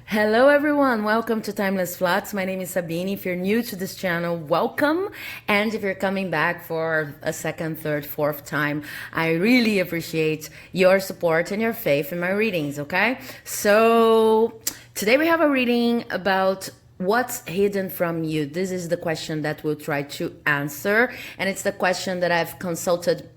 Hello everyone, welcome to Timeless Flux. My name is Sabine. If you're new to this channel, welcome. And if you're coming back for a second, third, fourth time, I really appreciate your support and your faith in my readings, okay? So today we have a reading about what's hidden from you. This is the question that we'll try to answer, and it's the question that I've consulted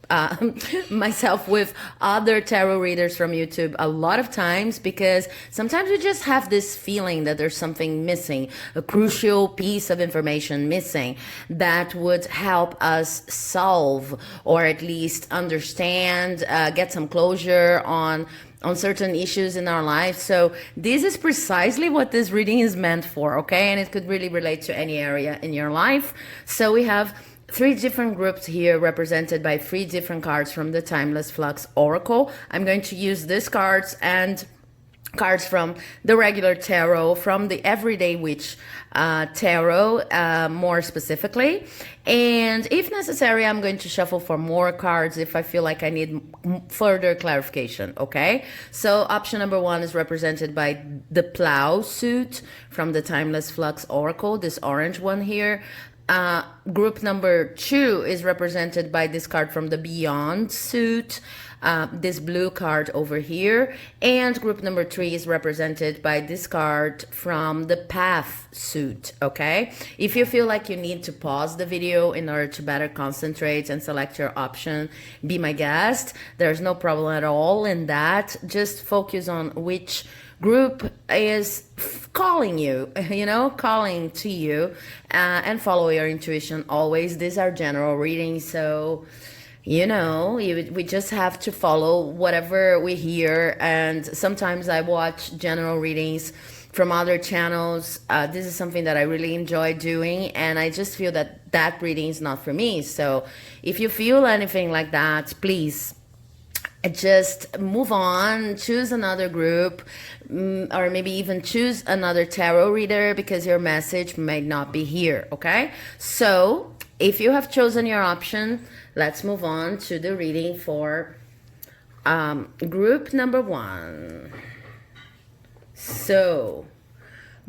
myself with other tarot readers from YouTube a lot of times, because sometimes we just have this feeling that there's something missing, a crucial piece of information missing that would help us solve, or at least understand, get some closure on certain issues in our life. So this is precisely what this reading is meant for, okay? And it could really relate to any area in your life. So we have three different groups here represented by three different cards from the Timeless Flux Oracle. I'm going to use these cards and cards from the regular tarot, from the Everyday Witch tarot, more specifically. And if necessary, I'm going to shuffle for more cards if I feel like I need further clarification, okay? So option number one is represented by the Plough suit from the Timeless Flux Oracle, this orange one here. Group number two is represented by this card from the Beyond suit, this blue card over here. And group number three is represented by this card from the Path suit, okay? If you feel like you need to pause the video in order to better concentrate and select your option, be my guest. There's no problem at all in that. Just focus on which group is calling you, calling to you, and follow your intuition always. These are general readings, so we just have to follow whatever we hear. And sometimes I watch general readings from other channels. This is something that I really enjoy doing, and I just feel that reading is not for me. So if you feel anything like that, please just move on, choose another group, or maybe even choose another tarot reader, because your message might not be here, okay? So if you have chosen your option, let's move on to the reading for group number one. So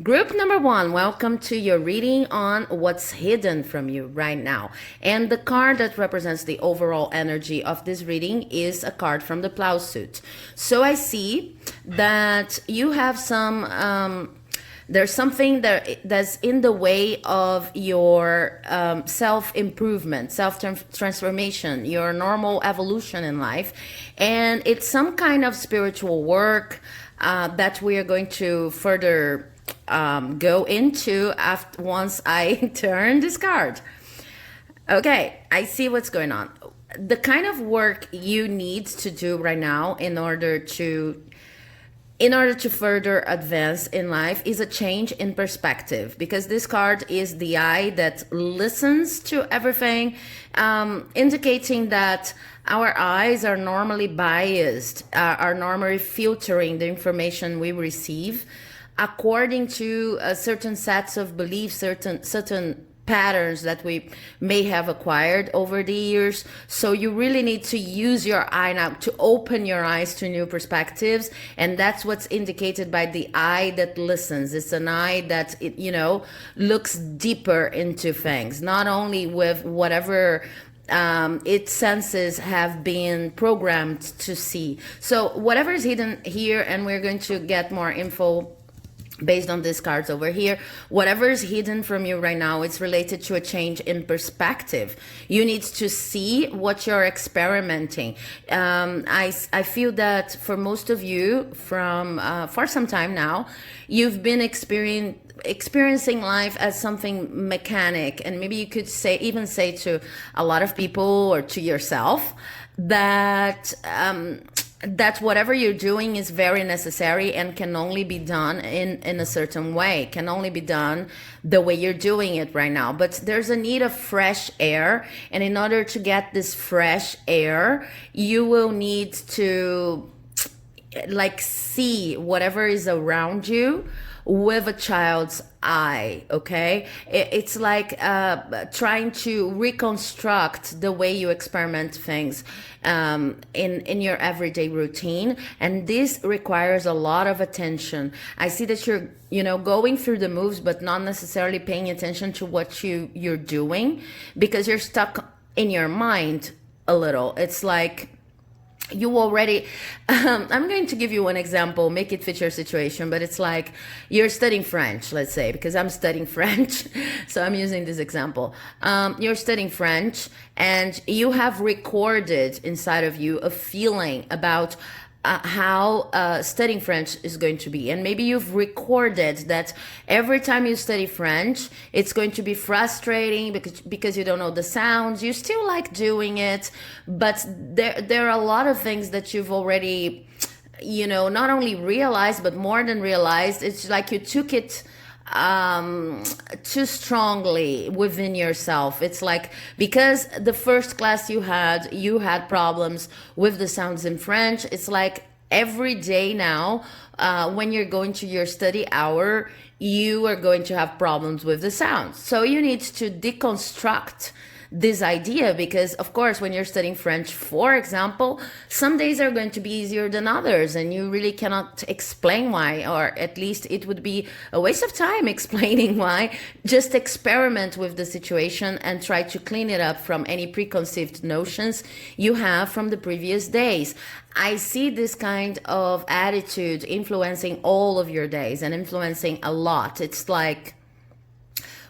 group number one, welcome to your reading on what's hidden from you right now. And the card that represents the overall energy of this reading is a card from the Plough suit. So I see that you have some, there's something that's in the way of your self-improvement, self-transformation, your normal evolution in life. And it's some kind of spiritual work that we are going to further go into once I turn this card. Okay, I see what's going on. The kind of work you need to do right now in order to further advance in life is a change in perspective, because this card is the eye that listens to everything, indicating that our eyes are normally biased, are normally filtering the information we receive according to certain sets of beliefs, certain patterns that we may have acquired over the years. So you really need to use your eye now to open your eyes to new perspectives, and that's what's indicated by the eye that listens. It's an eye that looks deeper into things, not only with whatever its senses have been programmed to see. So whatever is hidden here, and we're going to get more info based on these cards over here, whatever is hidden from you right now, it's related to a change in perspective. You need to see what you're experimenting. I feel that for most of you, for some time now, you've been experiencing life as something mechanic, and maybe you could even say to a lot of people or to yourself that whatever you're doing is very necessary and can only be done in a certain way, can only be done the way you're doing it right now. But there's a need of fresh air, and in order to get this fresh air, you will need to see whatever is around you with a child's eye, okay? It's like trying to reconstruct the way you experiment things in your everyday routine, and this requires a lot of attention. I see that you're, you know, going through the moves but not necessarily paying attention to what you're doing, because you're stuck in your mind a little. It's like you already I'm going to give you one example, make it fit your situation, but it's like you're studying French, let's say, because I'm studying French. So I'm using this example. You're studying French and you have recorded inside of you a feeling about how studying French is going to be. And maybe you've recorded that every time you study French, it's going to be frustrating because you don't know the sounds. You still like doing it, but there are a lot of things that you've already, you know, not only realized, but more than realized. It's like you took it too strongly within yourself. It's like, because the first class you had problems with the sounds in French, it's like every day now, when you're going to your study hour, you are going to have problems with the sounds. So you need to deconstruct this idea, because of course when you're studying French, for example, some days are going to be easier than others, and you really cannot explain why, or at least it would be a waste of time explaining why. Just experiment with the situation and try to clean it up from any preconceived notions you have from the previous days. I see this kind of attitude influencing all of your days and influencing a lot. It's like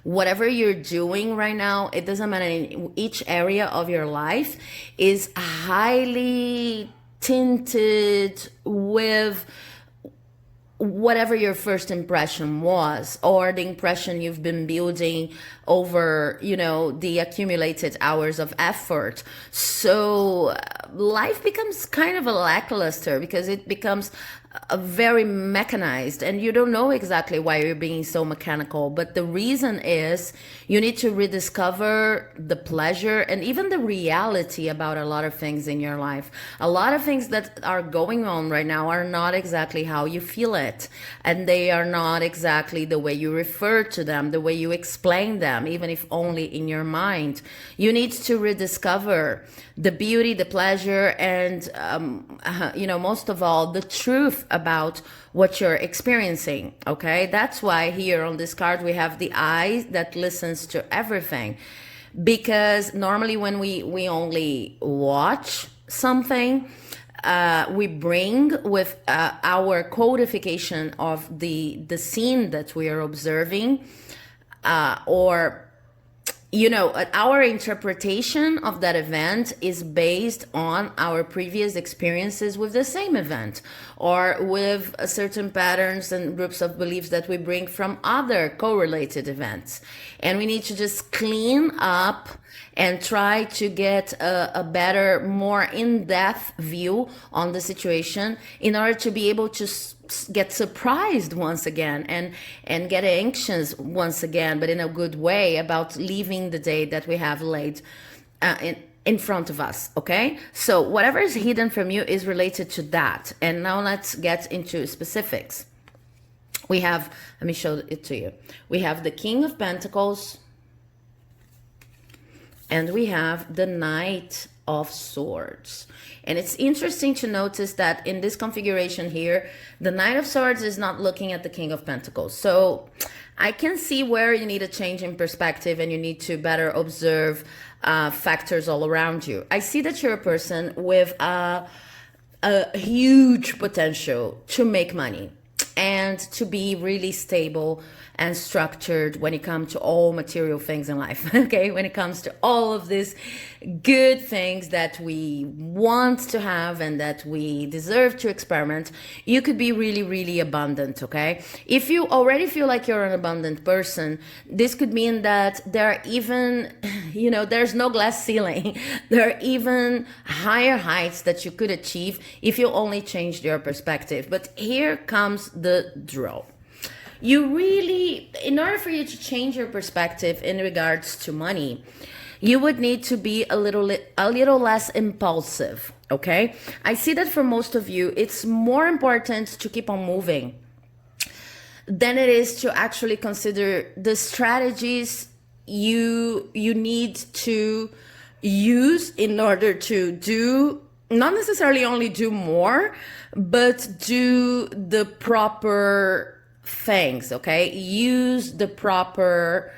whatever you're doing right now, it doesn't matter, in each area of your life is highly tinted with whatever your first impression was, or the impression you've been building over, you know, the accumulated hours of effort. So life becomes kind of a lackluster because it becomes a very mechanized, and you don't know exactly why you're being so mechanical. But the reason is you need to rediscover the pleasure and even the reality about a lot of things in your life. A lot of things that are going on right now are not exactly how you feel it, and they are not exactly the way you refer to them, the way you explain them, even if only in your mind. You need to rediscover the beauty, the pleasure, and you know, most of all, the truth about what you're experiencing. Okay, that's why here on this card we have the eye that listens to everything, because normally when we only watch something, we bring with our codification of the scene that we are observing, or you know, our interpretation of that event is based on our previous experiences with the same event, or with certain patterns and groups of beliefs that we bring from other correlated events. And we need to just clean up and try to get a better, more in-depth view on the situation in order to be able to get surprised once again and get anxious once again, but in a good way, about leaving the day that we have laid in front of us. Okay, so whatever is hidden from you is related to that. And now let's get into specifics. We have, let me show it to you. We have the King of Pentacles, and we have the Knight of Swords. And it's interesting to notice that in this configuration here, the Knight of Swords is not looking at the King of Pentacles. So I can see where you need a change in perspective and you need to better observe factors all around you. I see that you're a person with a huge potential to make money and to be really stable and structured when it comes to all material things in life. Okay, when it comes to all of these good things that we want to have and that we deserve to experiment, you could be really, really abundant. Okay, if you already feel like you're an abundant person, this could mean that there are even, you know, there's no glass ceiling. There are even higher heights that you could achieve if you only changed your perspective. But here comes the draw. You really, in order for you to change your perspective in regards to money, you would need to be a little less impulsive. Okay, I see that for most of you, it's more important to keep on moving than it is to actually consider the strategies you need to use in order to do, not necessarily only do more, but do the proper things, okay? Use the proper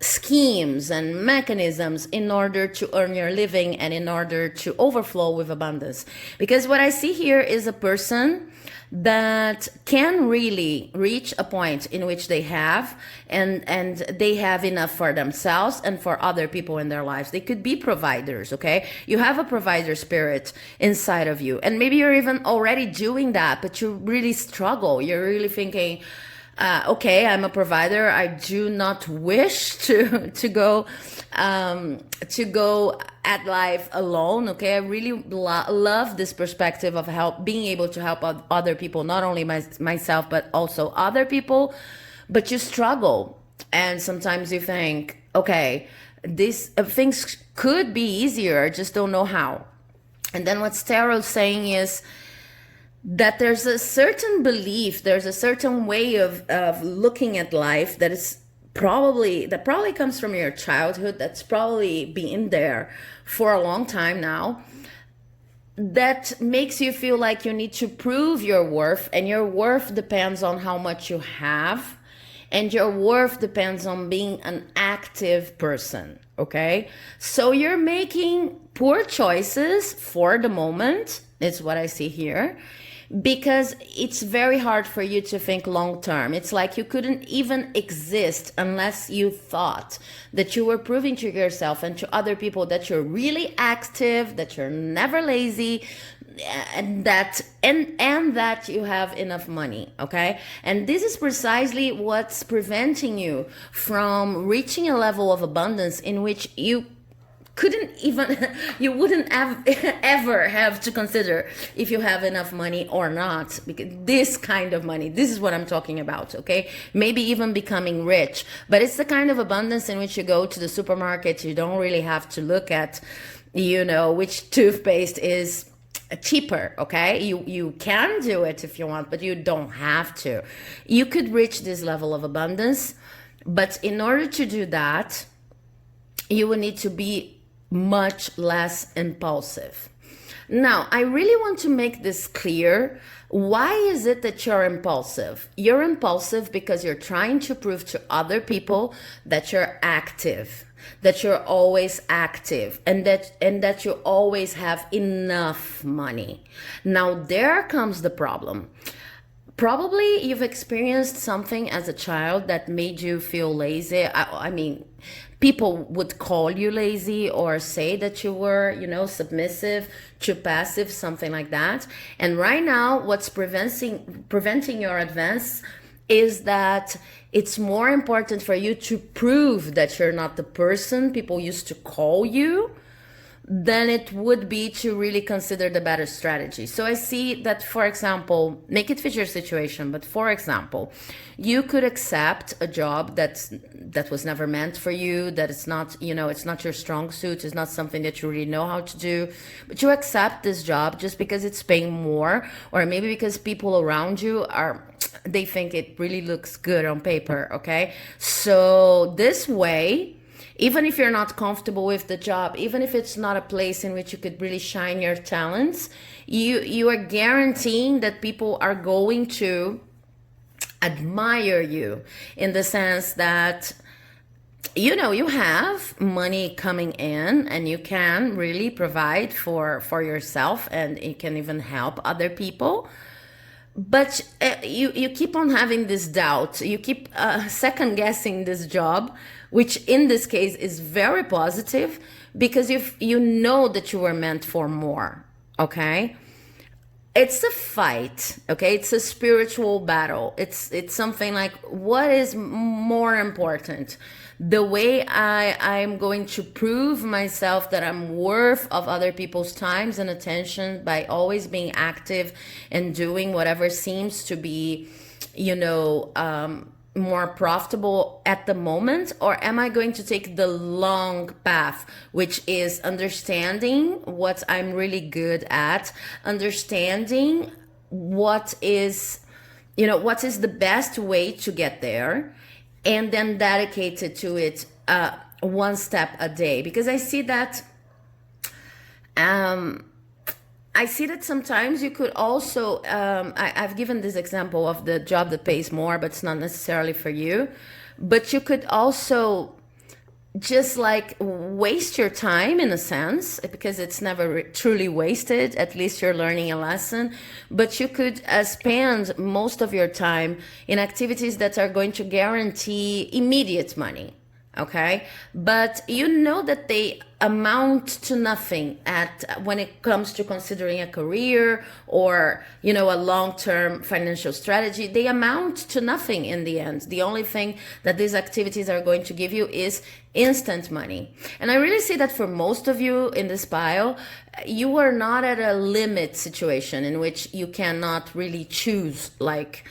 schemes and mechanisms in order to earn your living and in order to overflow with abundance. Because what I see here is a person that can really reach a point in which they have and they have enough for themselves and for other people in their lives. They could be providers, okay? You have a provider spirit inside of you, and maybe you're even already doing that, but you really struggle. You're really thinking, okay, I'm a provider. I do not wish to go at life alone. Okay, I really love this perspective of being able to help other people, not only myself but also other people. But you struggle, and sometimes you think, okay, these things could be easier. I just don't know how. And then what Tarot's saying is that there's a certain belief, there's a certain way of looking at life that probably comes from your childhood, that's probably been there for a long time now, that makes you feel like you need to prove your worth, and your worth depends on how much you have, and your worth depends on being an active person, okay? So you're making poor choices for the moment, is what I see here, because it's very hard for you to think long term. It's like you couldn't even exist unless you thought that you were proving to yourself and to other people that you're really active, that you're never lazy, and that you have enough money, okay? And this is precisely what's preventing you from reaching a level of abundance in which you wouldn't have ever have to consider if you have enough money or not. Because this kind of money, this is what I'm talking about, okay? Maybe even becoming rich, but it's the kind of abundance in which you go to the supermarket, you don't really have to look at, which toothpaste is cheaper, okay? You can do it if you want, but you don't have to. You could reach this level of abundance, but in order to do that, you will need to be much less impulsive. Now, I really want to make this clear. Why is it that you're impulsive? You're impulsive because you're trying to prove to other people that you're active, that you're always active, and that you always have enough money. Now, there comes the problem. Probably you've experienced something as a child that made you feel lazy. I mean, people would call you lazy or say that you were, submissive, too passive, something like that. And right now, what's preventing your advance is that it's more important for you to prove that you're not the person people used to call you than it would be to really consider the better strategy. So I see that, for example, make it fit your situation, but for example, you could accept a job that was never meant for you, that it's not, it's not your strong suit, it's not something that you really know how to do, but you accept this job just because it's paying more, or maybe because people around you they think it really looks good on paper, okay? So this way, even if you're not comfortable with the job, even if it's not a place in which you could really shine your talents, you are guaranteeing that people are going to admire you, in the sense that you have money coming in and you can really provide for yourself, and you can even help other people. But you keep on having this doubt. You keep second guessing this job, which in this case is very positive, because you know that you were meant for more, okay? It's a fight, okay? It's a spiritual battle. It's something like, what is more important? The way I'm going to prove myself that I'm worth of other people's times and attention by always being active and doing whatever seems to be, more profitable at the moment? Or am I going to take the long path, which is understanding what I'm really good at, understanding what is what is the best way to get there, and then dedicated to it one step a day. Because I see that sometimes you could also, I've given this example of the job that pays more, but it's not necessarily for you. But you could also just like waste your time in a sense, because it's never truly wasted. At least you're learning a lesson. But you could spend most of your time in activities that are going to guarantee immediate money. Okay, but that they amount to nothing when it comes to considering a career or a long-term financial strategy. They amount to nothing in the end. The only thing that these activities are going to give you is instant money. And I really see that for most of you in this pile, you are not at a limit situation in which you cannot really choose, like,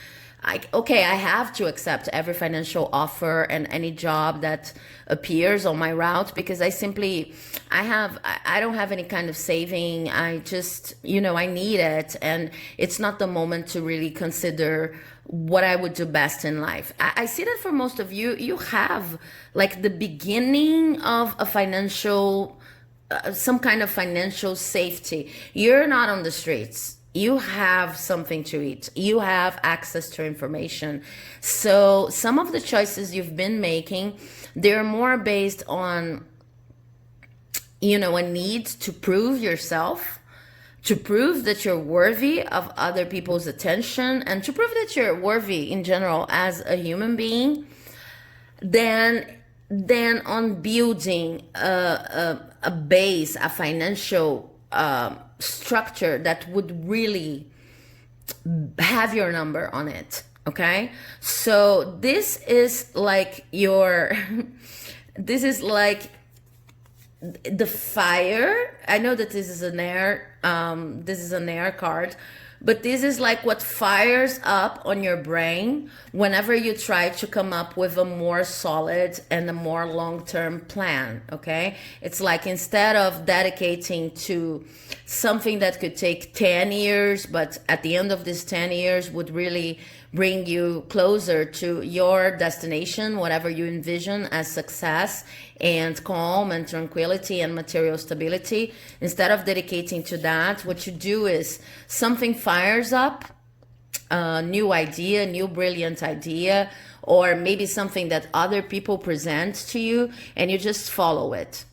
I have to accept every financial offer and any job that appears on my route, because I don't have any kind of saving. I just, I need it. And it's not the moment to really consider what I would do best in life. I see that for most of you, you have like the beginning of a financial, some kind of financial safety. You're not on the streets. You have something to eat. You have access to information. So some of the choices you've been making, they're more based on, a need to prove yourself, to prove that you're worthy of other people's attention, and to prove that you're worthy in general as a human being, than on building a base, a financial structure that would really have your number on it. Okay, so this is like this is like the fire. I know that this is an air card, but this is like what fires up on your brain whenever you try to come up with a more solid and a more long-term plan. Okay, it's like, instead of dedicating to something that could take 10 years, but at the end of this 10 years would really bring you closer to your destination, whatever you envision as success and calm and tranquility and material stability. Instead of dedicating to that, what you do is something fires up, a new idea, new brilliant idea, or maybe something that other people present to you, and you just follow it.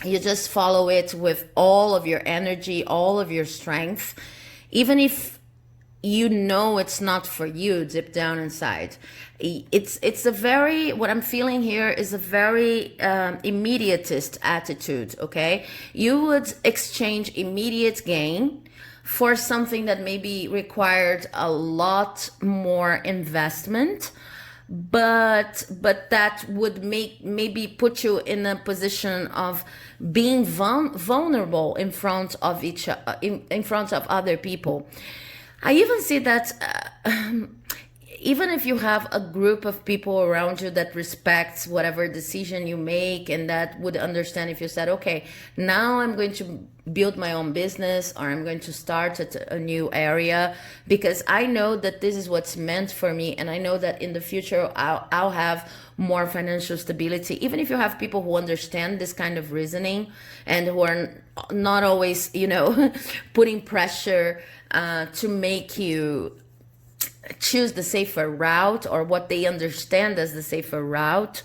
You just follow it with all of your energy, all of your strength, even if it's not for you deep down inside. It's a very, what I'm feeling here is a very immediatist attitude. Okay, you would exchange immediate gain for something that maybe required a lot more investment, but that would maybe put you in a position of being vulnerable in front of in front of other people. I even see that even if you have a group of people around you that respects whatever decision you make, and that would understand if you said, okay, now I'm going to build my own business, or I'm going to start at a new area, because I know that this is what's meant for me, and I know that in the future I'll have more financial stability. Even if you have people who understand this kind of reasoning and who are not always, putting pressure to make you choose the safer route, or what they understand as the safer route.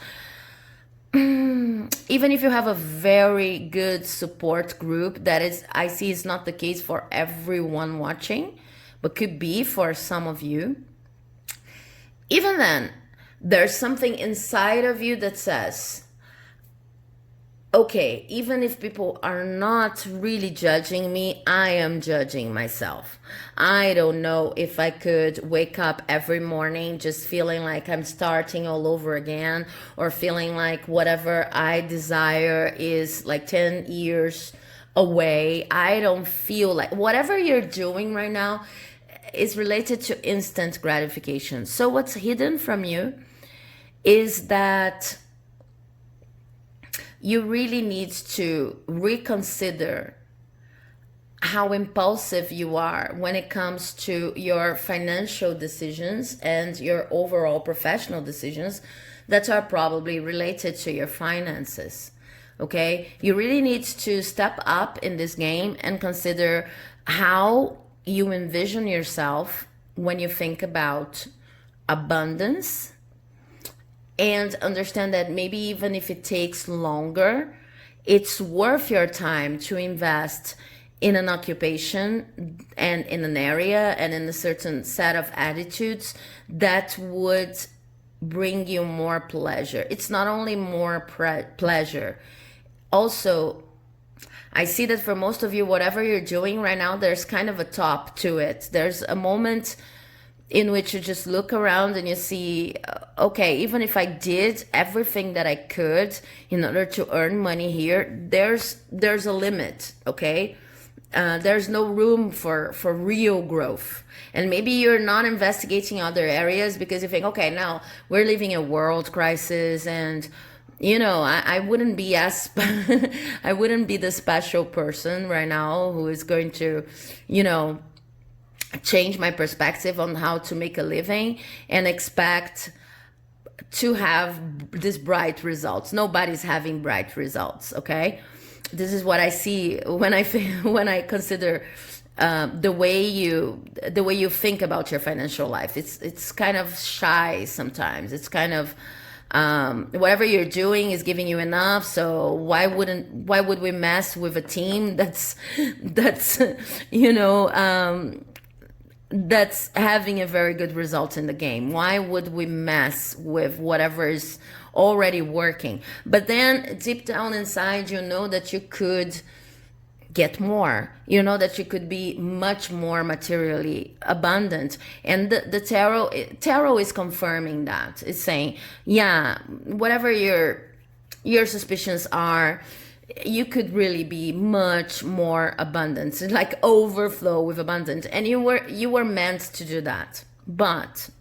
Even if you have a very good support group, that is, I see it's not the case for everyone watching, but could be for some of you. Even then, there's something inside of you that says, okay, even if people are not really judging me, I am judging myself. I don't know if I could wake up every morning just feeling like I'm starting all over again, or feeling like whatever I desire is like 10 years away. I don't feel like whatever you're doing right now is related to instant gratification. So what's hidden from you is that you really need to reconsider how impulsive you are when it comes to your financial decisions and your overall professional decisions that are probably related to your finances. Okay, you really need to step up in this game and consider how you envision yourself when you think about abundance, and understand that maybe even if it takes longer, it's worth your time to invest in an occupation and in an area and in a certain set of attitudes that would bring you more pleasure. It's not only more pleasure, also I see that for most of you, whatever you're doing right now, there's kind of a top to it. There's a moment in which you just look around and you see, okay, even if I did everything that I could in order to earn money here, there's a limit, okay? There's no room for real growth. And maybe you're not investigating other areas because you think, okay, now we're living a world crisis, and I wouldn't be as I wouldn't be the special person right now who is going to, change my perspective on how to make a living and expect to have these bright results. Nobody's having bright results, okay? This is what I see when I consider the way you think about your financial life. It's kind of shy sometimes. It's kind of whatever you're doing is giving you enough, so why would we mess with a team that's that's having a very good result in the game? Why would we mess with whatever is already working? But then deep down inside, you know that you could get more. You know that you could be much more materially abundant. And the tarot is confirming that. It's saying, yeah, whatever your suspicions are, you could really be much more abundant, like overflow with abundance, and you were meant to do that. But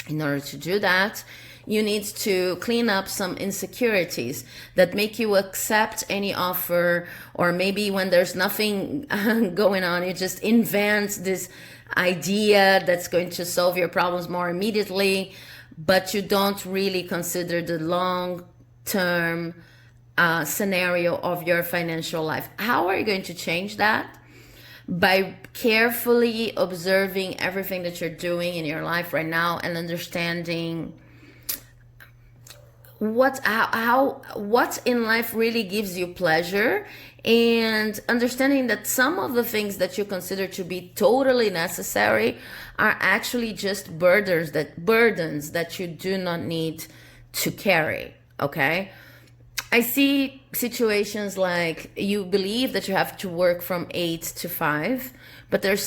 in order to do that, you need to clean up some insecurities that make you accept any offer, or maybe when there's nothing going on, you just invent this idea that's going to solve your problems more immediately, but you don't really consider the long-term scenario of your financial life. How are you going to change that? By carefully observing everything that you're doing in your life right now and understanding what in life really gives you pleasure, and understanding that some of the things that you consider to be totally necessary are actually just burdens that you do not need to carry, okay? I see situations like you believe that you have to work from 8 to 5, but there's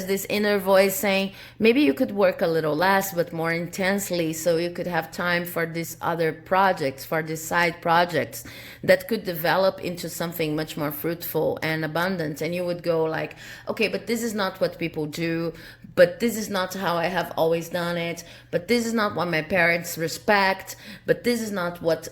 this inner voice saying maybe you could work a little less but more intensely, so you could have time for these other projects, for these side projects that could develop into something much more fruitful and abundant. And you would go like, okay, but this is not what people do, but this is not how I have always done it, but this is not what my parents respect, but this is not what,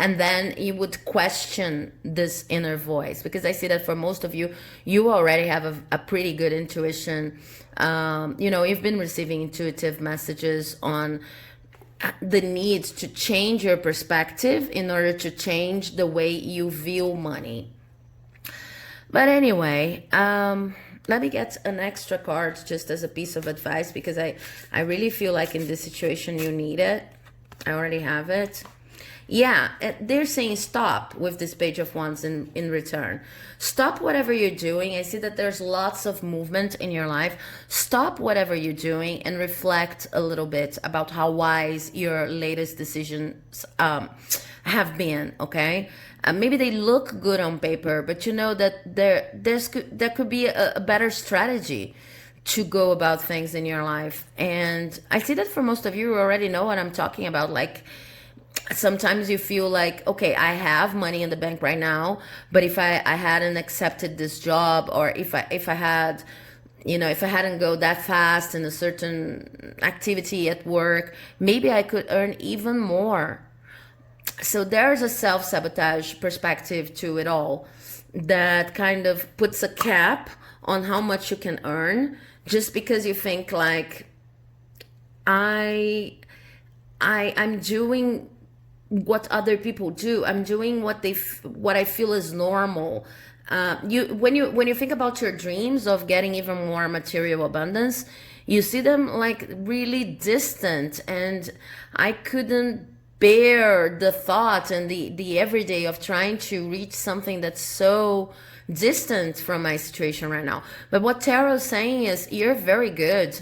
and then you would question this inner voice, because I see that for most of you, you already have a pretty good intuition. You've been receiving intuitive messages on the need to change your perspective in order to change the way you view money. But anyway, let me get an extra card just as a piece of advice, because I really feel like in this situation you need it. I already have it. Yeah, they're saying stop with this Page of Wands in return. Stop whatever you're doing. I see that there's lots of movement in your life. Stop whatever you're doing and reflect a little bit about how wise your latest decisions have been, okay? Maybe they look good on paper, but you know that there could be a better strategy to go about things in your life. And I see that for most of you already know what I'm talking about. Like, sometimes you feel like, okay, I have money in the bank right now, but if I hadn't accepted this job, or if I had, if I hadn't go that fast in a certain activity at work, maybe I could earn even more. So there's a self-sabotage perspective to it all that kind of puts a cap on how much you can earn, just because you think like, I I'm doing what other people do. I'm doing what I feel is normal. When you think about your dreams of getting even more material abundance, you see them like really distant, and I couldn't bear the thought and the everyday of trying to reach something that's so distant from my situation right now. But what Tarot's saying is, you're very good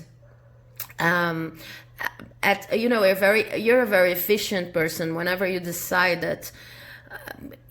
um at, you're a very efficient person. Whenever you decide that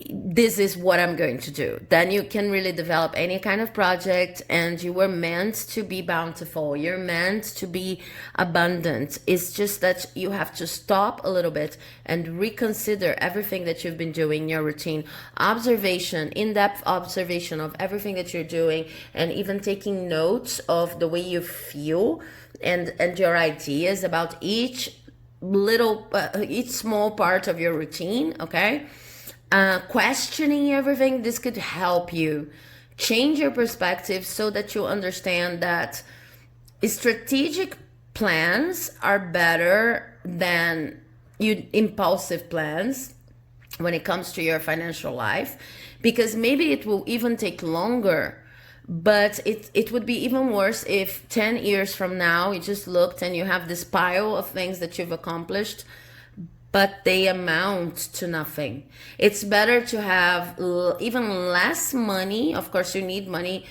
this is what I'm going to do, then you can really develop any kind of project, and you were meant to be bountiful. You're meant to be abundant. It's just that you have to stop a little bit and reconsider everything that you've been doing, your routine, observation, in-depth observation of everything that you're doing, and even taking notes of the way you feel and your ideas about each each small part of your routine. Okay, questioning everything. This could help you change your perspective so that you understand that strategic plans are better than impulsive plans when it comes to your financial life, because maybe it will even take longer, but it would be even worse if 10 years from now you just looked and you have this pile of things that you've accomplished, but they amount to nothing. It's better to have even less money. Of course, you need money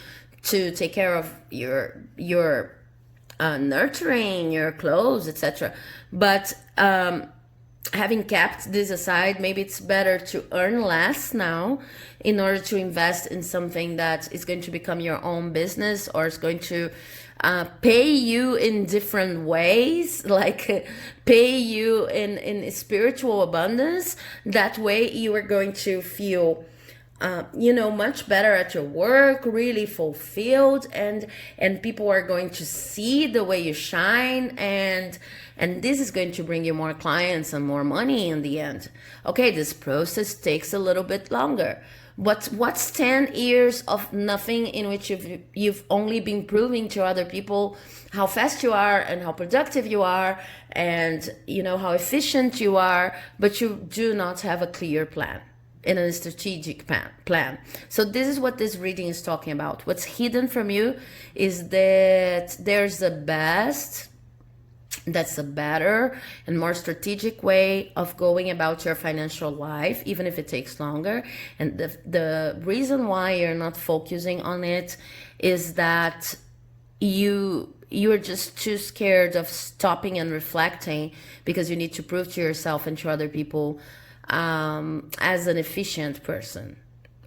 to take care of your nurturing, your clothes, etc. But having kept this aside, maybe it's better to earn less now in order to invest in something that is going to become your own business, or is going to pay you in different ways, like pay you in spiritual abundance. That way you are going to feel much better at your work, really fulfilled, and people are going to see the way you shine, and this is going to bring you more clients and more money in the end. Okay, this process takes a little bit longer. But what's 10 years of nothing in which you've only been proving to other people how fast you are and how productive you are, and how efficient you are, but you do not have a clear plan in a strategic plan. So this is what this reading is talking about. What's hidden from you is that there's that's a better and more strategic way of going about your financial life, even if it takes longer. And the reason why you're not focusing on it is that you're just too scared of stopping and reflecting, because you need to prove to yourself and to other people as an efficient person,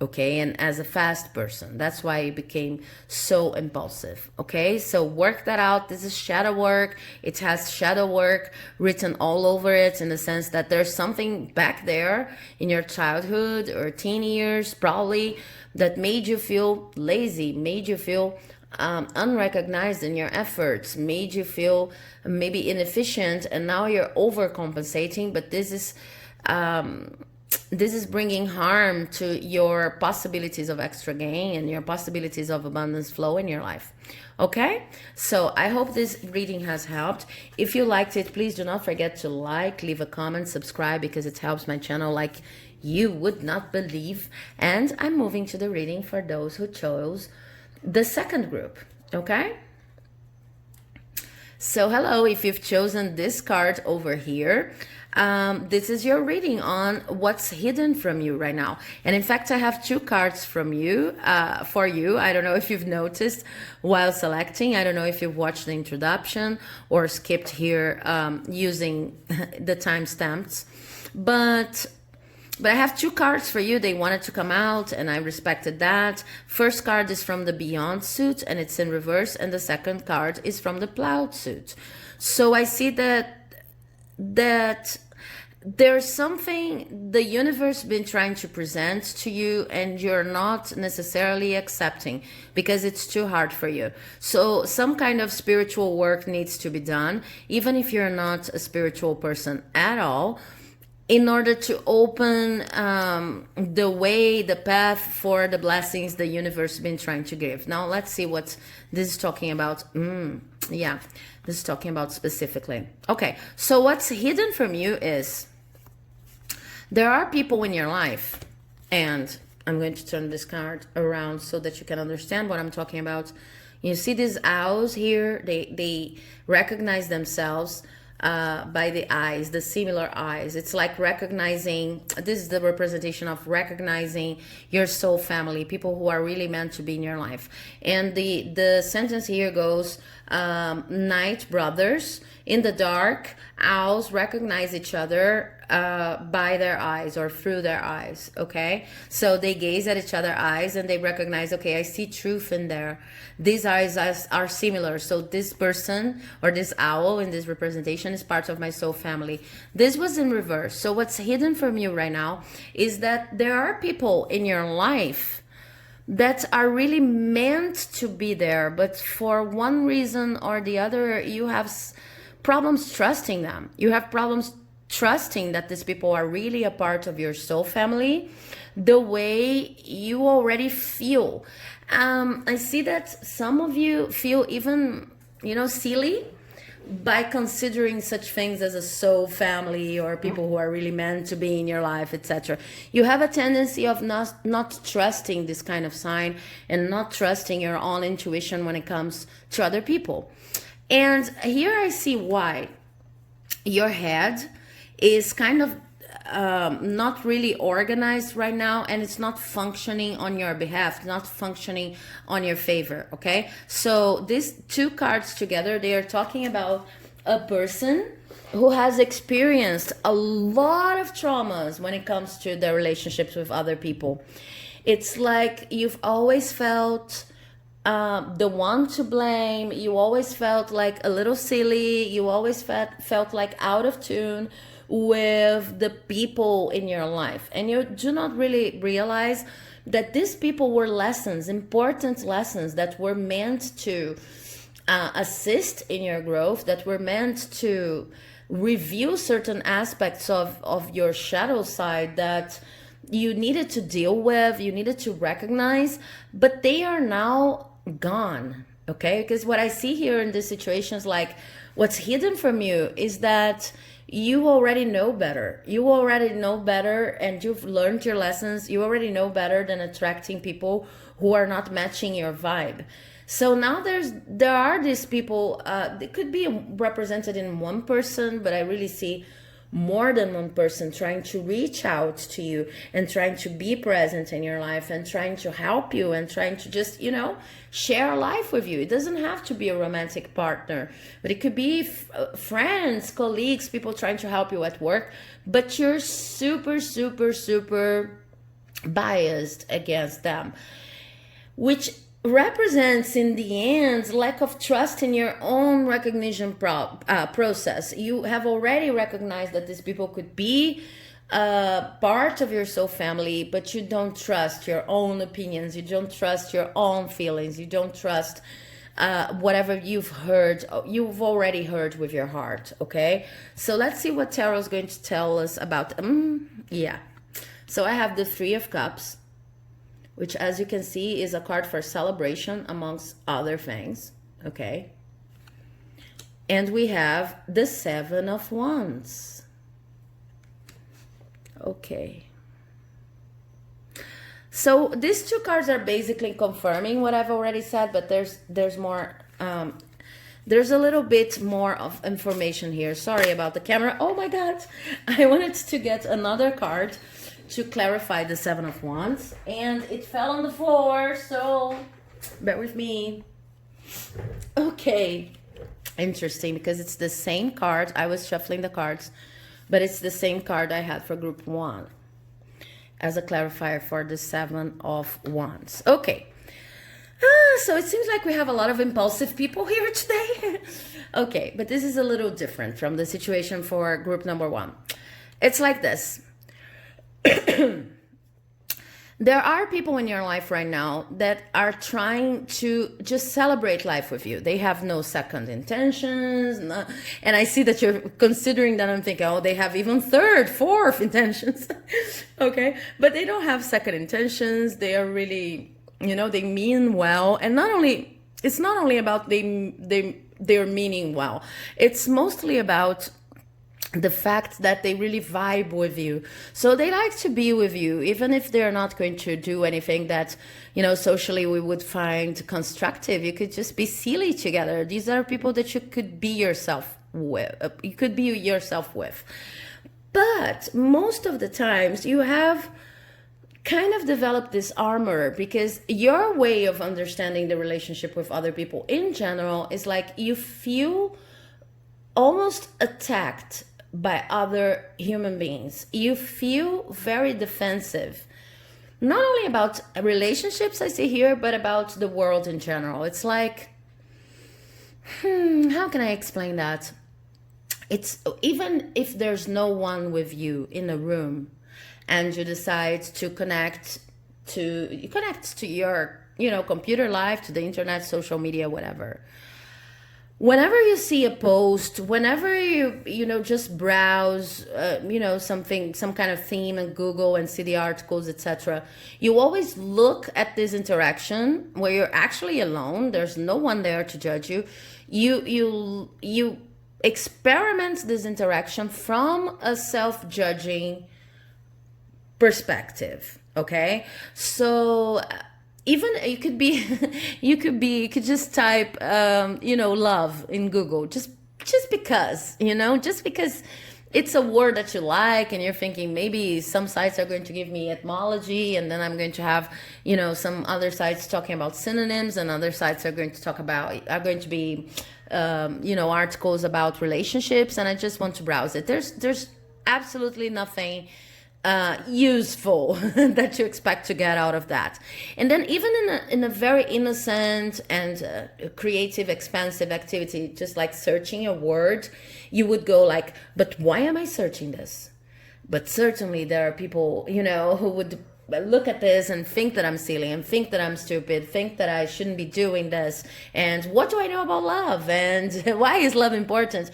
okay, and as a fast person. That's why you became so impulsive. Okay, so work that out. This is shadow work. It has shadow work written all over it, in the sense that there's something back there in your childhood or teen years probably that made you feel lazy, made you feel unrecognized in your efforts, made you feel maybe inefficient, and now you're overcompensating. But this is bringing harm to your possibilities of extra gain and your possibilities of abundance flow in your life. Okay, so I hope this reading has helped. If you liked it, please do not forget to like, leave a comment, subscribe, because it helps my channel like you would not believe. And I'm moving to the reading for those who chose the second group. Okay, so hello, if you've chosen this card over here, this is your reading on what's hidden from you right now. And in fact, I have two cards from you, for you. I don't know if you've noticed while selecting. I don't know if you've watched the introduction or skipped here using the timestamps. But I have two cards for you. They wanted to come out, and I respected that. First card is from the Beyond suit, and it's in reverse. And the second card is from the Plough suit. So I see that there's something the universe been trying to present to you, and you're not necessarily accepting because it's too hard for you. So some kind of spiritual work needs to be done, even if you're not a spiritual person at all. in order to open the way, the path for the blessings the universe has been trying to give. Now let's see what this is talking about. Yeah, this is talking about specifically. Okay, so what's hidden from you is there are people in your life, and I'm going to turn this card around so that you can understand what I'm talking about. You see these owls here, they recognize themselves by the eyes, the similar eyes. It's like recognizing, this is the representation of recognizing your soul family, people who are really meant to be in your life. And the sentence here goes, night brothers, in the dark, owls recognize each other by their eyes or through their eyes. Okay, so they gaze at each other's eyes and they recognize, okay, I see truth in there. These eyes are similar, so this person or this owl in this representation is part of my soul family. This was in reverse. So what's hidden from you right now is that there are people in your life that are really meant to be there, but for one reason or the other, you have problems trusting them. You have problems trusting that these people are really a part of your soul family the way you already feel. I see that some of you feel even, silly by considering such things as a soul family or people who are really meant to be in your life, etc. You have a tendency of not trusting this kind of sign and not trusting your own intuition when it comes to other people. And here I see why. Your head is kind of not really organized right now, and it's not functioning on your behalf, not functioning on your favor. Okay, so these two cards together, they are talking about a person who has experienced a lot of traumas when it comes to their relationships with other people. It's like you've always felt the one to blame. You always felt like a little silly. You always felt like out of tune with the people in your life. And you do not really realize that these people were lessons, important lessons that were meant to assist in your growth, that were meant to reveal certain aspects of your shadow side that you needed to deal with, you needed to recognize, but they are now gone. Okay, because what I see here in this situation is like what's hidden from you is that you already know better. You already know better, and you've learned your lessons. You already know better than attracting people who are not matching your vibe. So now there are these people, they could be represented in one person, but I really see more than one person trying to reach out to you and trying to be present in your life and trying to help you and trying to just, share life with you. It doesn't have to be a romantic partner, but it could be friends, colleagues, people trying to help you at work, but you're super, super, super biased against them, which represents in the end lack of trust in your own recognition process. You have already recognized that these people could be part of your soul family, but you don't trust your own opinions, you don't trust your own feelings, you don't trust whatever you've already heard with your heart. Okay, so let's see what tarot is going to tell us about so I have the Three of Cups, which, as you can see, is a card for celebration, amongst other things, okay? And we have the Seven of Wands. Okay. So these two cards are basically confirming what I've already said, but there's more, there's a little bit more of information here. Sorry about the camera. Oh my God, I wanted to get another card to clarify the Seven of Wands, and it fell on the floor, so bear with me. Okay, interesting, because it's the same card. I was shuffling the cards, but it's the same card I had for group 1 as a clarifier for the Seven of Wands. Okay, so it seems like we have a lot of impulsive people here today. Okay, but this is a little different from the situation for group number 1. It's like this. There are people in your life right now that are trying to just celebrate life with you. They have no second intentions. And I see that you're considering that. I'm thinking, oh, they have even third, fourth intentions. Okay. But they don't have second intentions. They are really, they mean well. And it's not only about they're meaning well. It's mostly about the fact that they really vibe with you. So they like to be with you, even if they're not going to do anything that, socially we would find constructive. You could just be silly together. These are people that you could be yourself with. But most of the times you have kind of developed this armor, because your way of understanding the relationship with other people in general is like you feel almost attacked by other human beings. You feel very defensive, not only about relationships I see here, but about the world in general. It's like, how can I explain that? It's even if there's no one with you in a room and you decide to connect to your, computer life, to the internet, social media, whatever. Whenever you see a post, whenever you just browse, some kind of theme in Google and see the articles, etc., you always look at this interaction where you're actually alone. There's no one there to judge you. You experiment this interaction from a self-judging perspective. Okay, so. Even you could just type, love in Google, just because, it's a word that you like, and you're thinking maybe some sites are going to give me etymology, and then I'm going to have, some other sites talking about synonyms, and other sites are going to be, articles about relationships, and I just want to browse it. There's absolutely nothing useful that you expect to get out of that. And then even in a very innocent and creative, expansive activity, just like searching a word, you would go like, but why am I searching this? But certainly there are people, who would look at this and think that I'm silly and think that I'm stupid, think that I shouldn't be doing this. And what do I know about love? And why is love important?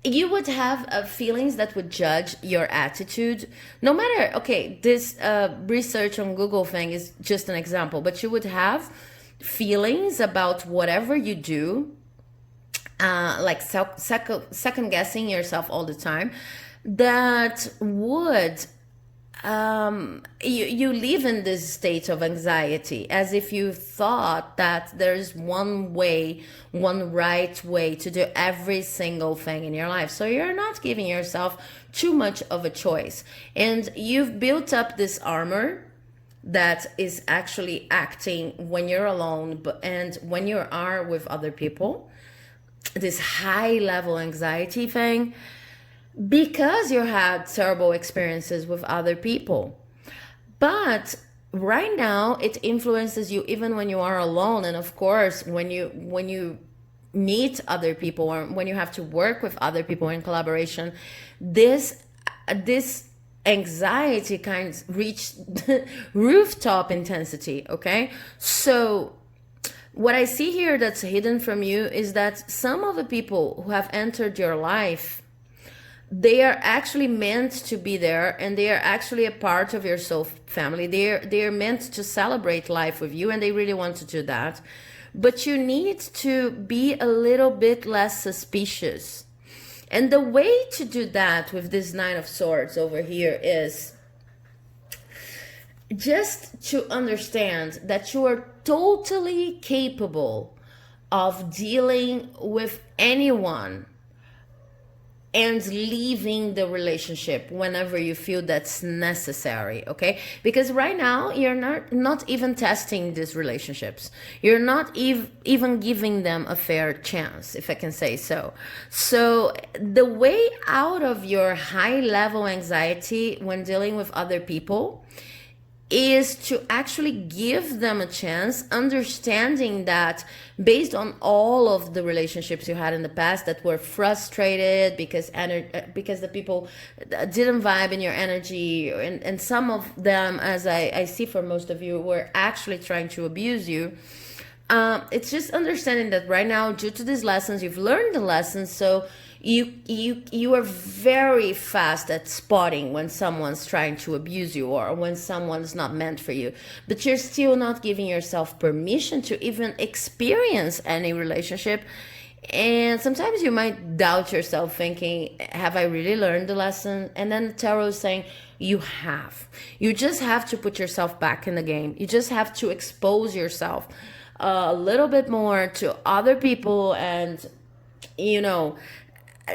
You would have feelings that would judge your attitude, no matter, okay, this research on Google thing is just an example, but you would have feelings about whatever you do, like second guessing yourself all the time, that would you live in this state of anxiety, as if you thought that there's one right way to do every single thing in your life. So you're not giving yourself too much of a choice, and you've built up this armor that is actually acting when you're alone, and when you are with other people, this high level anxiety thing, because you had terrible experiences with other people. But right now it influences you even when you are alone, and of course when you meet other people, or when you have to work with other people in collaboration, this anxiety kind of reached rooftop intensity. Okay, so what I see here that's hidden from you is that some of the people who have entered your life, they are actually meant to be there, and they are actually a part of your soul family. They are meant to celebrate life with you, and they really want to do that. But you need to be a little bit less suspicious. And the way to do that with this Nine of Swords over here is just to understand that you are totally capable of dealing with anyone and leaving the relationship whenever you feel that's necessary, okay? Because right now, you're not even testing these relationships. You're not even giving them a fair chance, if I can say so. So the way out of your high-level anxiety when dealing with other people is to actually give them a chance, understanding that based on all of the relationships you had in the past that were frustrated because the people didn't vibe in your energy, and some of them, as I see for most of you, were actually trying to abuse you. It's just understanding that right now, due to these lessons, you've learned the lessons, so you are very fast at spotting when someone's trying to abuse you or when someone's not meant for you. But you're still not giving yourself permission to even experience any relationship. And sometimes you might doubt yourself, thinking, have I really learned the lesson? And then the tarot is saying, you have. You just have to put yourself back in the game. You just have to expose yourself a little bit more to other people, and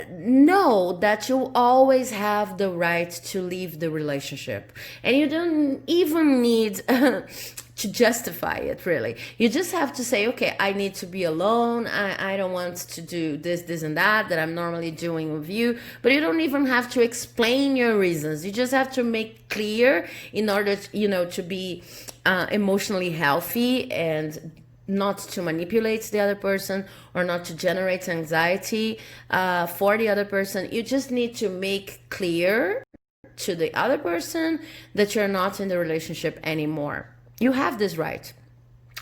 know that you always have the right to leave the relationship, and you don't even need to justify it, really. You just have to say, okay, I need to be alone. I don't want to do this and that I'm normally doing with you. But you don't even have to explain your reasons. You just have to make clear, in order to be emotionally healthy and not to manipulate the other person or not to generate anxiety for the other person. You just need to make clear to the other person that you're not in the relationship anymore. You have this right.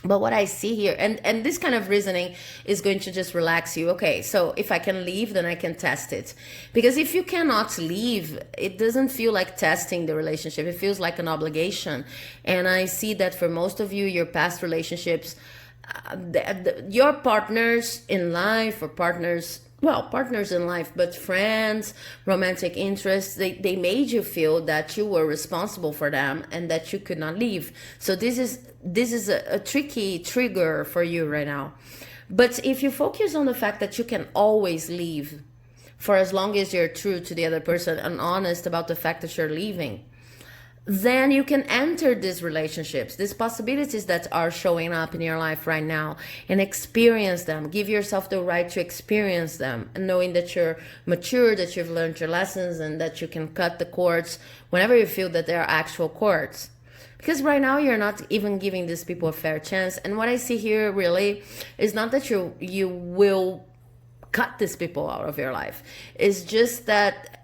But what I see here, and this kind of reasoning is going to just relax you. Okay, so if I can leave, then I can test it. Because if you cannot leave, it doesn't feel like testing the relationship. It feels like an obligation. And I see that for most of you, your past relationships, your partners in life, or partners in life, but friends, romantic interests, they made you feel that you were responsible for them and that you could not leave. So this is a tricky trigger for you right now. But if you focus on the fact that you can always leave, for as long as you're true to the other person and honest about the fact that you're leaving, then you can enter these relationships, these possibilities that are showing up in your life right now, and experience them. Give yourself the right to experience them, and knowing that you're mature, that you've learned your lessons, and that you can cut the cords whenever you feel that there are actual cords. Because right now you're not even giving these people a fair chance. And what I see here really is not that you will cut these people out of your life. It's just that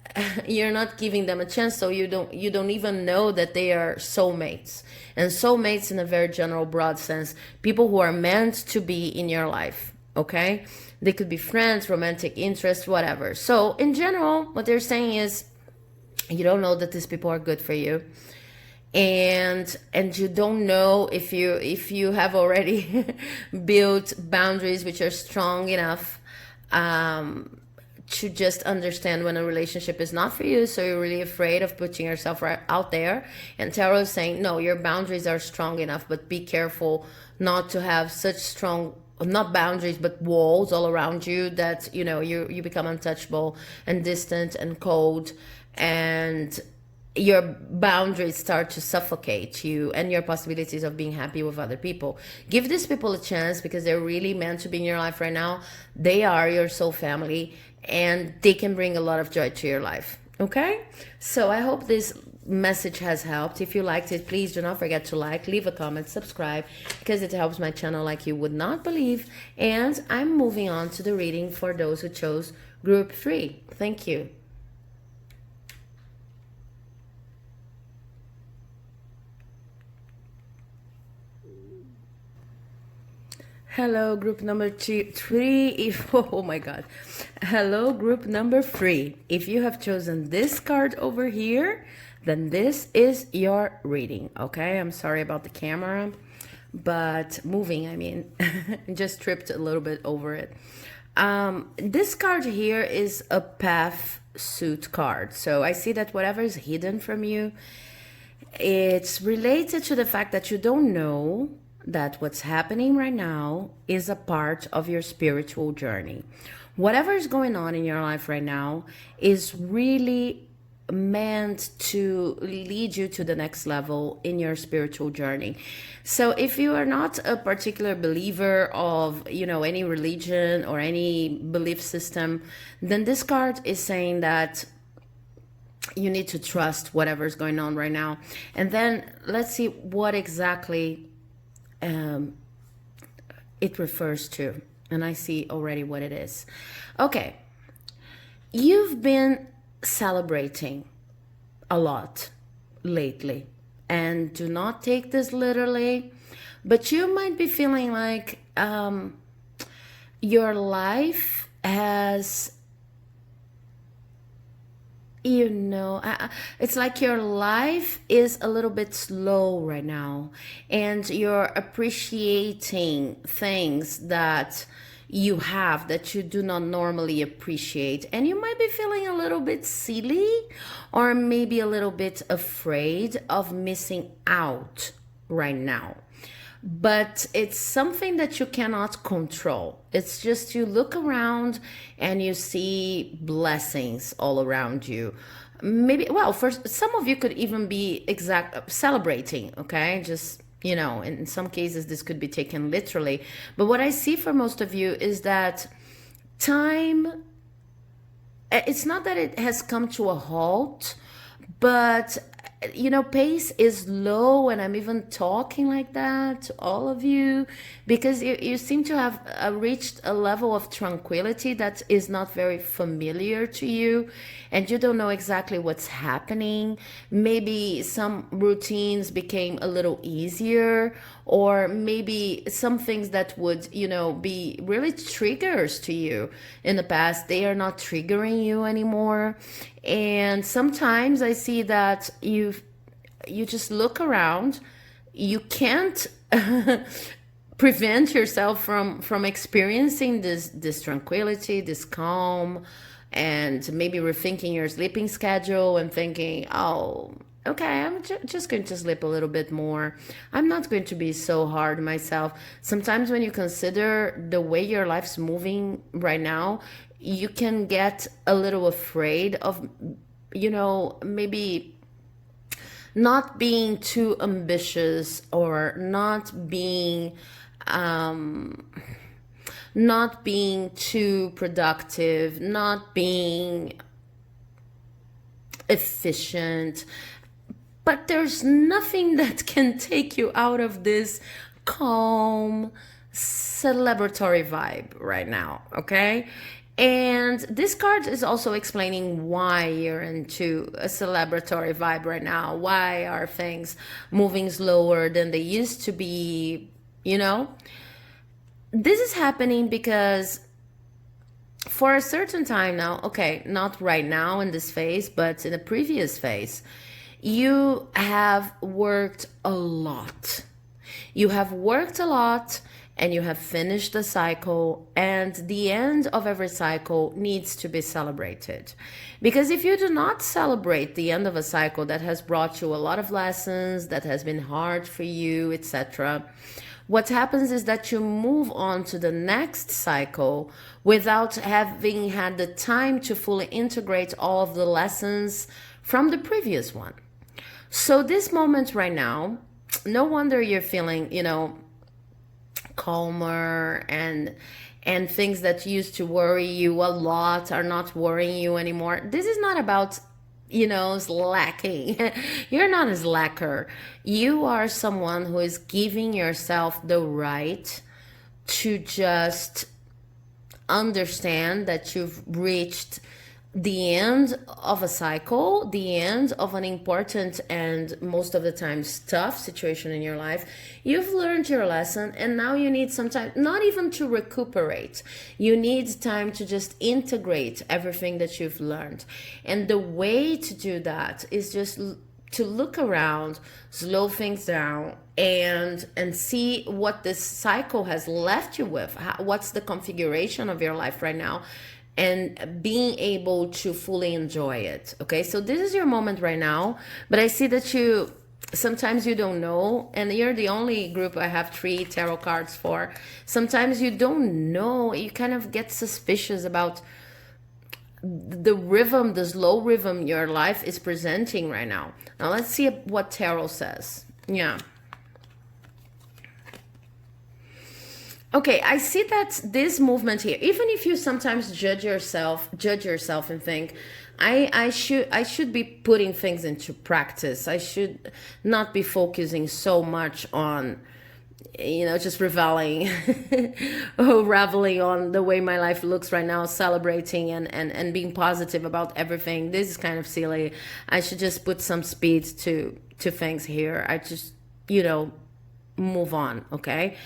you're not giving them a chance, so you don't even know that they are soulmates. And soulmates, in a very general, broad sense, people who are meant to be in your life. Okay, they could be friends, romantic interests, whatever. So in general, what they're saying is, you don't know that these people are good for you, and you don't know if you have already built boundaries which are strong enough to just understand when a relationship is not for you. So you're really afraid of putting yourself right out there. And tarot is saying, no, your boundaries are strong enough, but be careful not to have such strong, not boundaries, but walls all around you that, you become untouchable and distant and cold, and your boundaries start to suffocate you and your possibilities of being happy with other people. Give these people a chance, because they're really meant to be in your life right now. They are your soul family, and they can bring a lot of joy to your life. Okay? So I hope this message has helped. If you liked it, please do not forget to like, leave a comment, subscribe, because it helps my channel like you would not believe. And I'm moving on to the reading for those who chose group 3. Thank you. Hello, group number 3. Oh my god. Hello, group number 3. If you have chosen this card over here, then this is your reading. Okay, I'm sorry about the camera, but moving, I mean, just tripped a little bit over it. This card here is a path suit card. So I see that whatever is hidden from you, it's related to the fact that you don't know that what's happening right now is a part of your spiritual journey. Whatever is going on in your life right now is really meant to lead you to the next level in your spiritual journey. So if you are not a particular believer of, any religion or any belief system, then this card is saying that you need to trust whatever's going on right now. And then let's see what exactly it refers to. And I see already what it is. Okay. You've been celebrating a lot lately. And do not take this literally, but you might be feeling like your life has, it's like your life is a little bit slow right now, and you're appreciating things that you have that you do not normally appreciate, and you might be feeling a little bit silly or maybe a little bit afraid of missing out right now. But it's something that you cannot control. It's just you look around and you see blessings all around you. Maybe, well, for some of you could even be celebrating, okay? Just, in some cases this could be taken literally. But what I see for most of you is that time, it's not that it has come to a halt, but pace is low, and I'm even talking like that to all of you because you seem to have reached a level of tranquility that is not very familiar to you, and you don't know exactly what's happening. Maybe some routines became a little easier, or maybe some things that would, be really triggers to you in the past, they are not triggering you anymore. And sometimes I see that you just look around, you can't prevent yourself from experiencing this tranquility, this calm, and maybe rethinking your sleeping schedule and thinking, oh, okay, I'm just going to sleep a little bit more. I'm not going to be so hard on myself. Sometimes when you consider the way your life's moving right now, you can get a little afraid of, maybe not being too ambitious, or not being too productive, not being efficient. But there's nothing that can take you out of this calm, celebratory vibe right now, okay? And this card is also explaining why you're into a celebratory vibe right now. Why are things moving slower than they used to be, This is happening because for a certain time now, okay, not right now in this phase, but in a previous phase, you have worked a lot. You have worked a lot, and you have finished the cycle, and the end of every cycle needs to be celebrated. Because if you do not celebrate the end of a cycle that has brought you a lot of lessons, that has been hard for you, etc., what happens is that you move on to the next cycle without having had the time to fully integrate all of the lessons from the previous one. So this moment right now, no wonder you're feeling, calmer, and things that used to worry you a lot are not worrying you anymore. This is not about slacking. You're not a slacker. You are someone who is giving yourself the right to just understand that you've reached the end of a cycle, the end of an important and most of the times tough situation in your life. You've learned your lesson, and now you need some time, not even to recuperate. You need time to just integrate everything that you've learned. And the way to do that is just to look around, slow things down, and see what this cycle has left you with. What's the configuration of your life right now? And being able to fully enjoy it. Okay, so this is your moment right now, but I see that sometimes you don't know, and you're the only group I have 3 tarot cards for. Sometimes you don't know, you kind of get suspicious about the rhythm, the slow rhythm your life is presenting right now. Now let's see what tarot says. Yeah. Okay, I see that this movement here, even if you sometimes judge yourself and think, I should be putting things into practice. I should not be focusing so much on, just reveling or reveling on the way my life looks right now, celebrating and being positive about everything. This is kind of silly. I should just put some speed to things here. I just, move on, okay?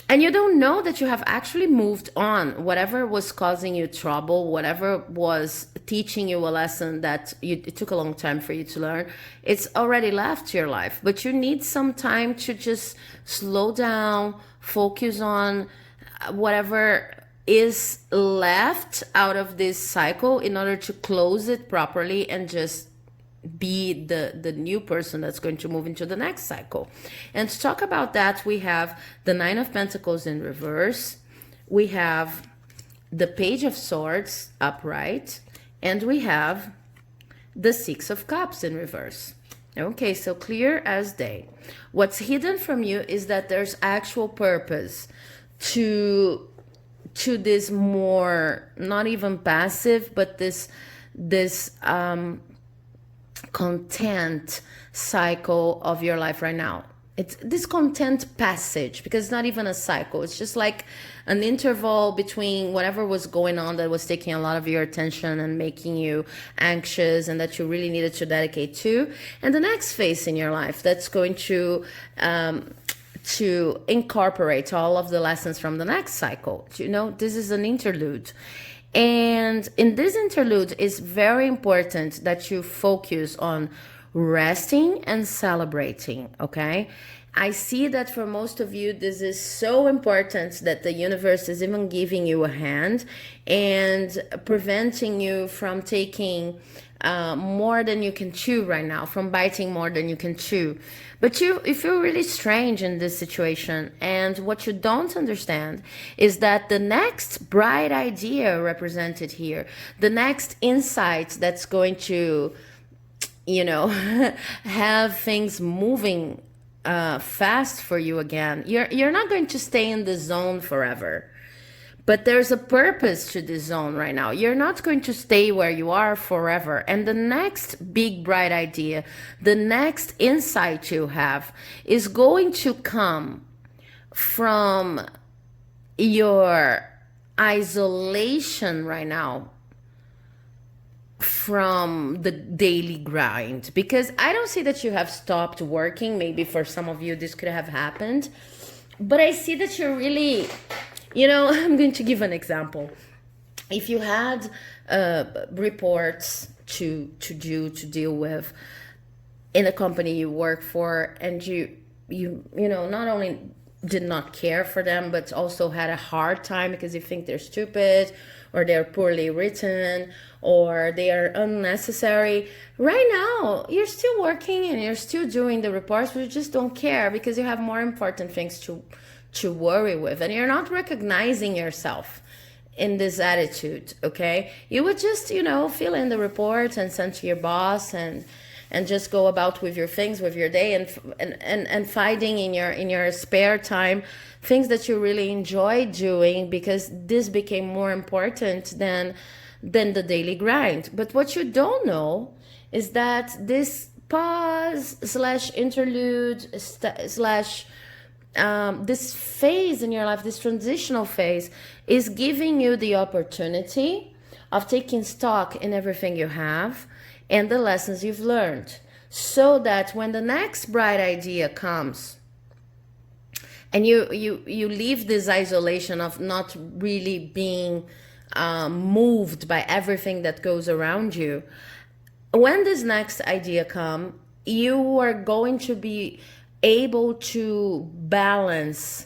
And you don't know that you have actually moved on. Whatever was causing you trouble, whatever was teaching you a lesson that it took a long time for you to learn, it's already left your life. But you need some time to just slow down, focus on whatever is left out of this cycle in order to close it properly and just be the new person that's going to move into the next cycle. And to talk about that, we have the Nine of Pentacles in reverse, we have the Page of Swords upright, and we have the Six of Cups in reverse. Okay, so clear as day. What's hidden from you is that there's actual purpose to this more, not even passive, but this content cycle of your life right now. It's this content passage, because it's not even a cycle. It's just like an interval between whatever was going on that was taking a lot of your attention and making you anxious and that you really needed to dedicate to, and the next phase in your life that's going to incorporate all of the lessons from the next cycle. This is an interlude. And in this interlude, it's very important that you focus on resting and celebrating, okay? I see that for most of you, this is so important that the universe is even giving you a hand and preventing you from taking more than you can chew right now, from biting more than you can chew. But you feel really strange in this situation. And what you don't understand is that the next bright idea represented here, the next insight that's going to, have things moving fast for you again. You're not going to stay in the zone forever. But there's a purpose to this zone right now. You're not going to stay where you are forever. And the next big bright idea, the next insight you have is going to come from your isolation right now from the daily grind. Because I don't see that you have stopped working. Maybe for some of you this could have happened. But I see that you're really... I'm going to give an example. If you had reports to deal with in a company you work for, and you not only did not care for them, but also had a hard time because you think they're stupid or they're poorly written or they are unnecessary. Right now, you're still working and you're still doing the reports, but you just don't care because you have more important things to worry with, and you're not recognizing yourself in this attitude, okay? You would just, fill in the report and send to your boss and just go about with your things, with your day, and finding in your spare time things that you really enjoy doing, because this became more important than the daily grind. But what you don't know is that this pause / interlude / this phase in your life, this transitional phase, is giving you the opportunity of taking stock in everything you have and the lessons you've learned, so that when the next bright idea comes and you leave this isolation of not really being moved by everything that goes around you, when this next idea comes, you are going to be able to balance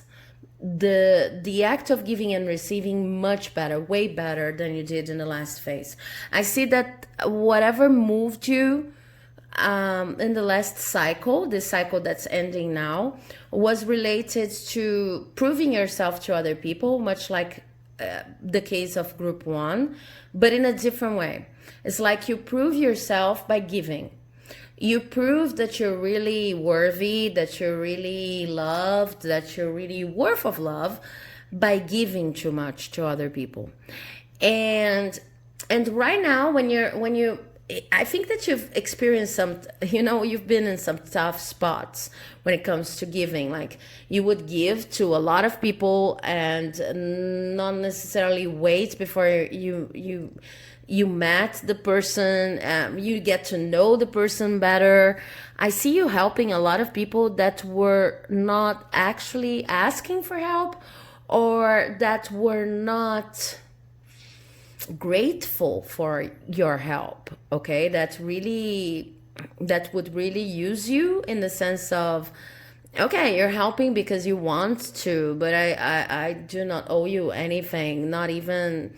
the act of giving and receiving much better, way better than you did in the last phase. I see that whatever moved you in the last cycle, this cycle that's ending now, was related to proving yourself to other people, much like the case of group 1, but in a different way. It's like you prove yourself by giving. you prove that you're really worthy, that you're really loved, that you're really worth of love by giving too much to other people. And right now, when you I think that you've experienced some, you've been in some tough spots when it comes to giving. Like, you would give to a lot of people and not necessarily wait before you met the person, you get to know the person better. I see you helping a lot of people that were not actually asking for help, or that were not grateful for your help. Okay, that would really use you, in the sense of, okay, you're helping because you want to, but I do not owe you anything, not even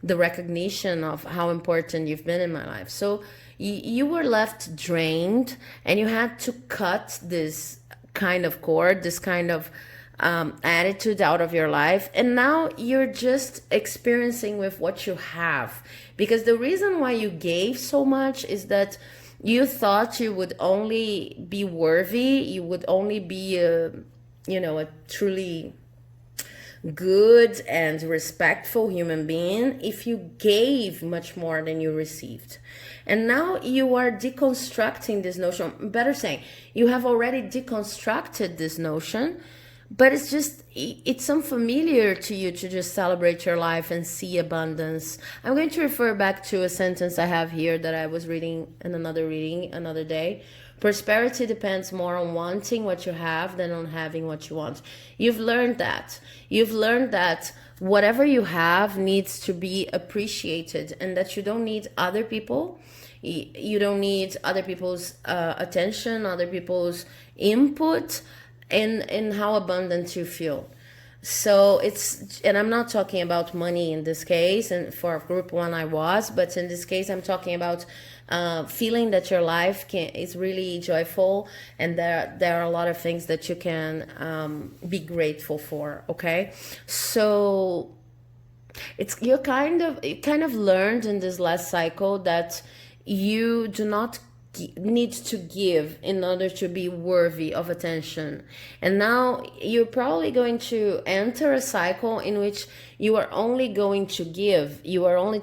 the recognition of how important you've been in my life. So you were left drained, and you had to cut this kind of cord, this kind of attitude out of your life. And now you're just experiencing with what you have. Because the reason why you gave so much is that you thought you would only be worthy, you would only be a truly good and respectful human being if you gave much more than you received. And now you are deconstructing this notion. Better saying, you have already deconstructed this notion, but it's unfamiliar to you to just celebrate your life and see abundance. I'm going to refer back to a sentence I have here that I was reading in another reading another day. Prosperity depends more on wanting what you have than on having what you want. You've learned that. You've learned that whatever you have needs to be appreciated, and that you don't need other people. You don't need other people's attention, other people's input in how abundant you feel. So and I'm not talking about money in this case, and for group one I was, but in this case I'm talking about feeling that your life is really joyful, and there are a lot of things that you can be grateful for. Okay, so you kind of learned in this last cycle that you do not need to give in order to be worthy of attention. And now you're probably going to enter a cycle in which you are only going to give. You are only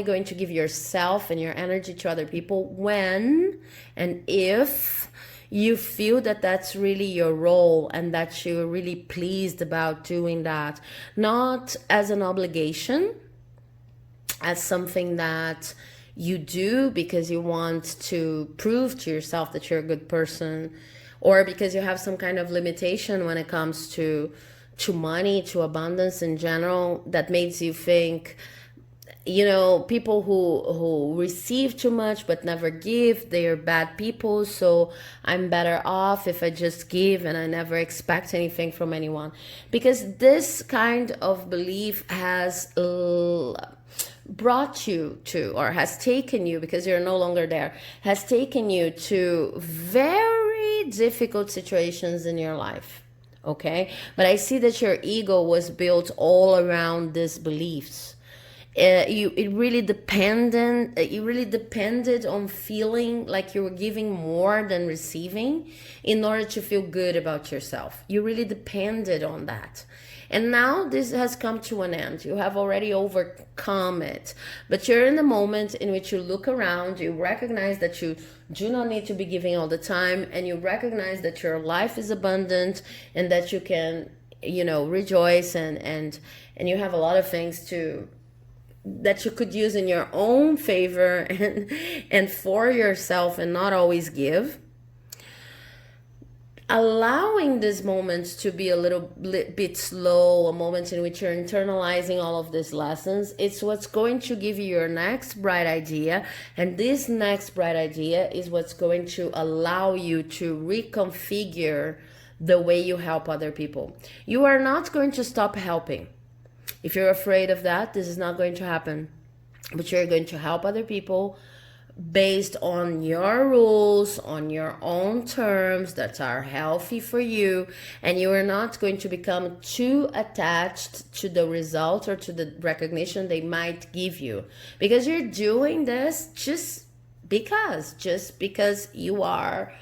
going to give yourself and your energy to other people when and if you feel that that's really your role, and that you're really pleased about doing that, not as an obligation, as something that you do because you want to prove to yourself that you're a good person, or because you have some kind of limitation when it comes to money, to abundance in general, that makes you think, people who receive too much but never give, they are bad people, so I'm better off if I just give and I never expect anything from anyone. Because this kind of belief has brought you to, or has taken you, because you're no longer there, has taken you to very difficult situations in your life. Okay, but I see that your ego was built all around these beliefs. It really depended on feeling like you were giving more than receiving in order to feel good about yourself. You really depended on that. And now this has come to an end. You have already overcome it. But you're in the moment in which you look around, you recognize that you do not need to be giving all the time, and you recognize that your life is abundant, and that you can, rejoice, and you have a lot of things that you could use in your own favor and for yourself, and not always give. Allowing this moment to be a little bit slow, a moment in which you're internalizing all of these lessons, it's what's going to give you your next bright idea. And this next bright idea is what's going to allow you to reconfigure the way you help other people. You are not going to stop helping. If you're afraid of that, this is not going to happen. But you're going to help other people based on your rules, on your own terms that are healthy for you, and you are not going to become too attached to the result or to the recognition they might give you, because you're doing this just just because you are,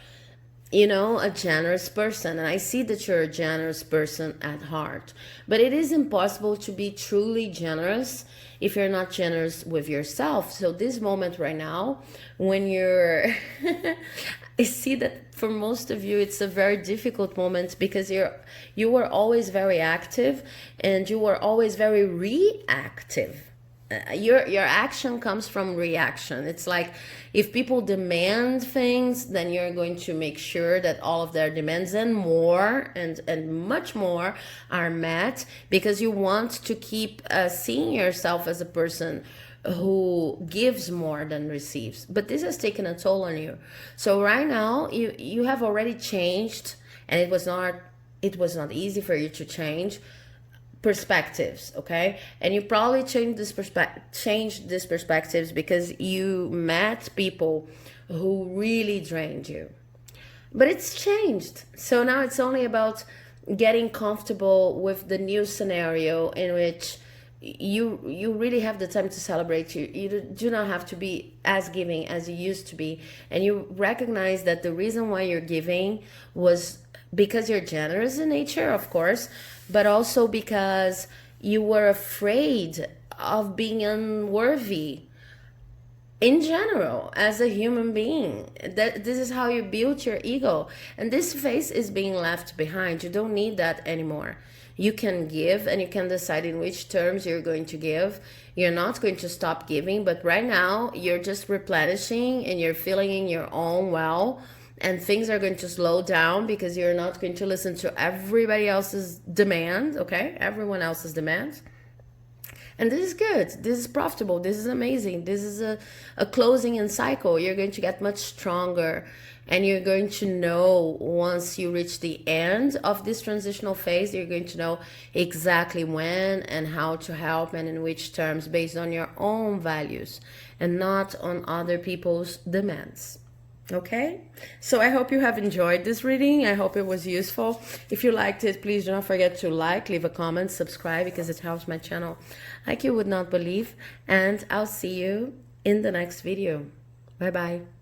you know, a generous person. And I see that you're a generous person at heart. But it is impossible to be truly generous if you're not generous with yourself. So this moment right now, when you're I see that for most of you it's a very difficult moment, because you were always very active and you were always very reactive. Your action comes from reaction. It's like, if people demand things, then you're going to make sure that all of their demands and more and much more are met, because you want to keep seeing yourself as a person who gives more than receives. But this has taken a toll on you. So right now you have already changed, and it was not easy for you to change perspectives, okay? And you probably changed these perspectives because you met people who really drained you. But it's changed. So now it's only about getting comfortable with the new scenario in which you really have the time to celebrate. You do not have to be as giving as you used to be, and you recognize that the reason why you're giving was because you're generous in nature, of course, but also because you were afraid of being unworthy in general as a human being. That this is how you built your ego, and this phase is being left behind. You don't need that anymore. You can give, and you can decide in which terms you're going to give. You're not going to stop giving, but right now you're just replenishing and you're filling in your own well, and things are going to slow down because you're not going to listen to everybody else's demand, okay? Everyone else's demands. And this is good. This is profitable. This is amazing. This is a closing in cycle. You're going to get much stronger, and you're going to know, once you reach the end of this transitional phase, you're going to know exactly when and how to help and in which terms, based on your own values and not on other people's demands. Okay, so I hope you have enjoyed this reading. I hope it was useful. If you liked it, please do not forget to like, leave a comment, subscribe, because it helps my channel like you would not believe. And I'll see you in the next video. Bye bye.